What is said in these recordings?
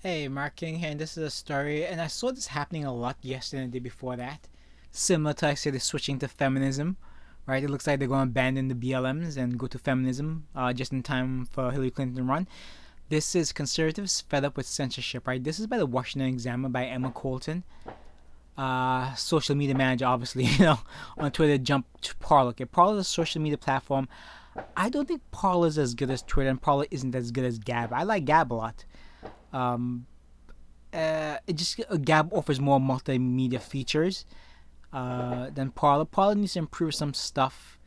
Hey, Mark King here, and this is a story, and I saw this happening a lot yesterday and the day before that. Similar to, I say, the switching to feminism, right? It looks like they're going to abandon the BLMs and go to feminism just in time for Hillary Clinton to run. This is conservatives fed up with censorship, right? This is by the Washington Examiner by Emma Colton, social media manager, obviously, on Twitter. Jump to Parler. Okay, Parler is a social media platform. I don't think Parler is as good as Twitter, and Parler isn't as good as Gab. I like Gab a lot. Um, it just Gab offers more multimedia features than Parler. Parler needs to improve some stuff.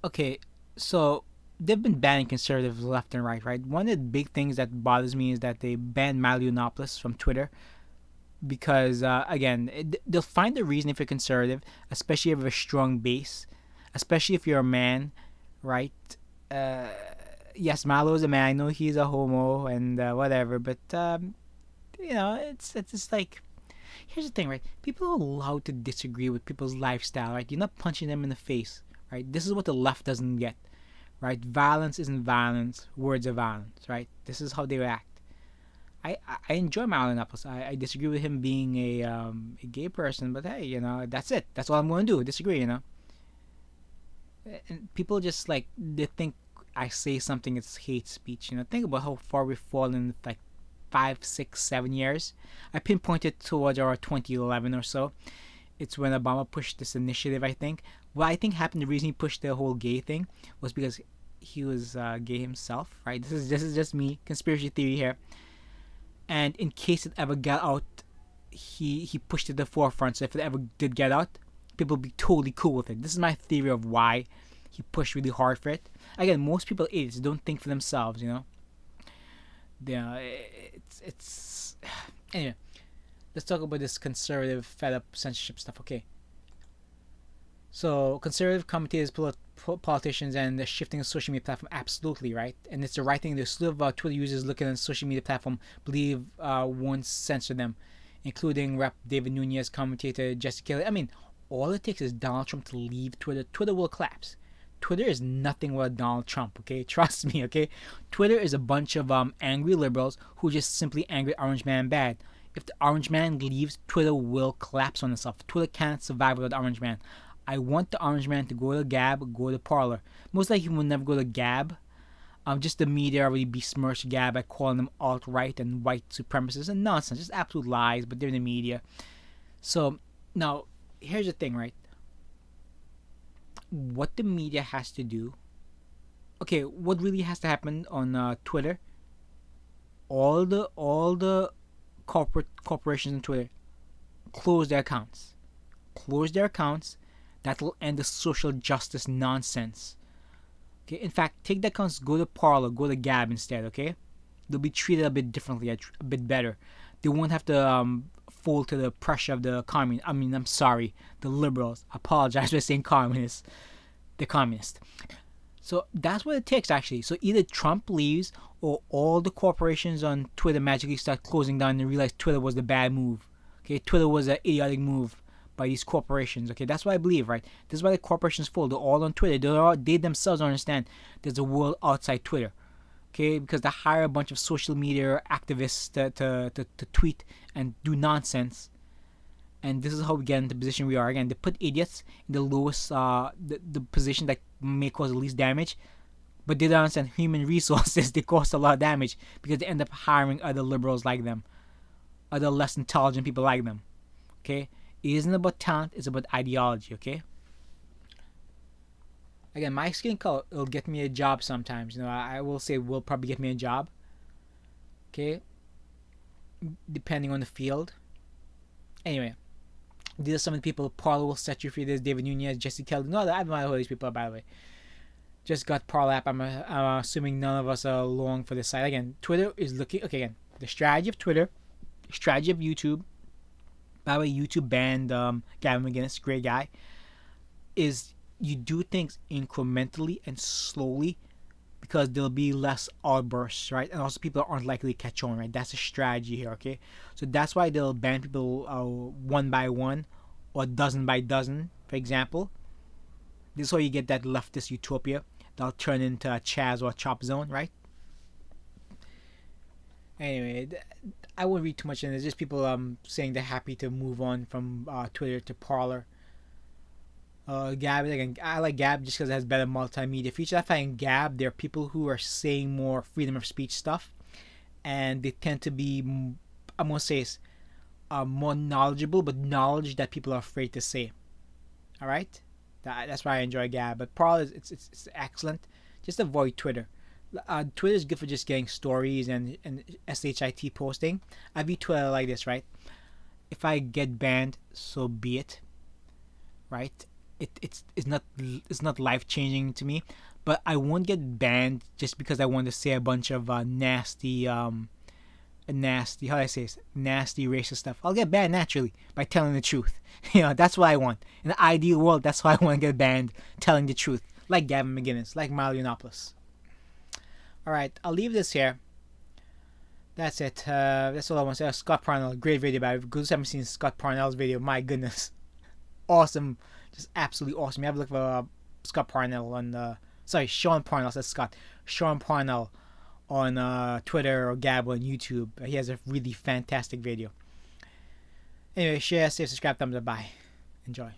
Okay, so they've been banning conservatives left and right, right? One of the big things that bothers me is that they banned Milo Yiannopoulos from Twitter because, again, they'll find a reason if you're conservative, especially if you have a strong base, especially if you're a man, right? Uh, yes, Malo's a man. I know he's a homo and whatever, but it's just like here's the thing, right? People are allowed to disagree with people's lifestyle, right? You're not punching them in the face, right? This is what the left doesn't get, right? Violence isn't violence. Words are violence, right? This is how they react. I enjoy Marlon Apples. I disagree with him being a gay person, but hey, that's it. That's all I'm going to do. Disagree. And people just like they think I say something it's hate speech. Think about how far we've fallen, like 5, 6, 7 years. I pinpointed towards our 2011 or so. It's when Obama pushed this initiative. I think what I think happened. The reason he pushed the whole gay thing was because he was gay himself. Right. This is just me conspiracy theory here. And in case it ever got out, he pushed it to the forefront. So if it ever did get out, people would be totally cool with it. This is my theory of why he pushed really hard for it. Again, most people idiots don't think for themselves. It's anyway. Let's talk about this conservative fed up censorship stuff. Okay, so conservative commentators, politicians, and the shifting of social media platform, absolutely right, and it's the right thing. There's a slew of Twitter users looking at social media platform believe won't censor them, including Rep. David Nunez, commentator Jesse Kelly. I mean, all it takes is Donald Trump to leave Twitter. Twitter will collapse. Twitter is nothing without Donald Trump, okay? Trust me, okay? Twitter is a bunch of angry liberals who just simply angry Orange Man bad. If the Orange Man leaves, Twitter will collapse on itself. Twitter can't survive without the Orange Man. I want the Orange Man to go to Gab, go to Parler. Most likely he will never go to Gab. Just the media already besmirched Gab by calling them alt-right and white supremacists and nonsense. Just absolute lies, but they're in the media. So, now, here's the thing, right? What the media has to do. Okay, what really has to happen on Twitter? All the corporations on Twitter close their accounts. Close their accounts. That will end the social justice nonsense. Okay, in fact, take the accounts, go to Parler, go to Gab instead. Okay, they'll be treated a bit differently, a bit better. They won't have to fall to the pressure of the communists. I mean, I'm sorry, the liberals. I apologize for saying communists. The communists. So that's what it takes actually. So either Trump leaves or all the corporations on Twitter magically start closing down and realize Twitter was the bad move. Okay, Twitter was an idiotic move by these corporations. Okay, that's what I believe, right? This is why the corporations fall. They're all on Twitter. They themselves don't understand there's a world outside Twitter. Okay, because they hire a bunch of social media activists to tweet and do nonsense. And this is how we get into the position we are. Again, they put idiots in the lowest, the position that may cause the least damage, but they don't understand human resources. They cause a lot of damage because they end up hiring other liberals like them, other less intelligent people like them. Okay, it isn't about talent; it's about ideology. Okay. Again, my skin color will get me a job sometimes. I will say will probably get me a job. Okay, depending on the field. Anyway, these are some of the people. Parler will set you free. There's David Nunez, Jesse Kelly. No, I don't know who these people are, by the way. Just got Parler app. I'm assuming none of us are long for this site. Again, Twitter is looking. Okay, again, the strategy of Twitter, strategy of YouTube. By the way, YouTube banned Gavin McGinnis, great guy. Is you do things incrementally and slowly because there'll be less outbursts, right? And also people aren't likely to catch on, right? That's a strategy here, okay? So that's why they'll ban people one by one or dozen by dozen, for example. This is how you get that leftist utopia that'll turn into a Chaz or a Chop Zone, right? Anyway, I won't read too much in this. Just people saying they're happy to move on from Twitter to Parler. Gab, again, I like Gab just because it has better multimedia features. I find Gab, there are people who are saying more freedom of speech stuff, and they tend to be, I'm gonna say, more knowledgeable, but knowledge that people are afraid to say. All right, that's why I enjoy Gab. But Parler is it's excellent. Just avoid Twitter. Twitter is good for just getting stories and shit posting. I view Twitter like this, right? If I get banned, so be it, right? It's not life changing to me, but I won't get banned just because I want to say a bunch of nasty, how do I say this, nasty racist stuff. I'll get banned naturally by telling the truth. That's what I want. In the ideal world, that's why I want to get banned, telling the truth, like Gavin McGinnis, like Milo Yiannopoulos. All right, I'll leave this here. That's it. That's all I want to say. Scott Parnell, great video about it. Good, haven't seen Scott Parnell's video. My goodness, awesome, just absolutely awesome. You have a look for Scott Parnell on Sean Parnell. Says Scott. Sean Parnell on Twitter or Gab on YouTube. He has a really fantastic video. Anyway, share, save, subscribe, thumbs up, bye. Enjoy.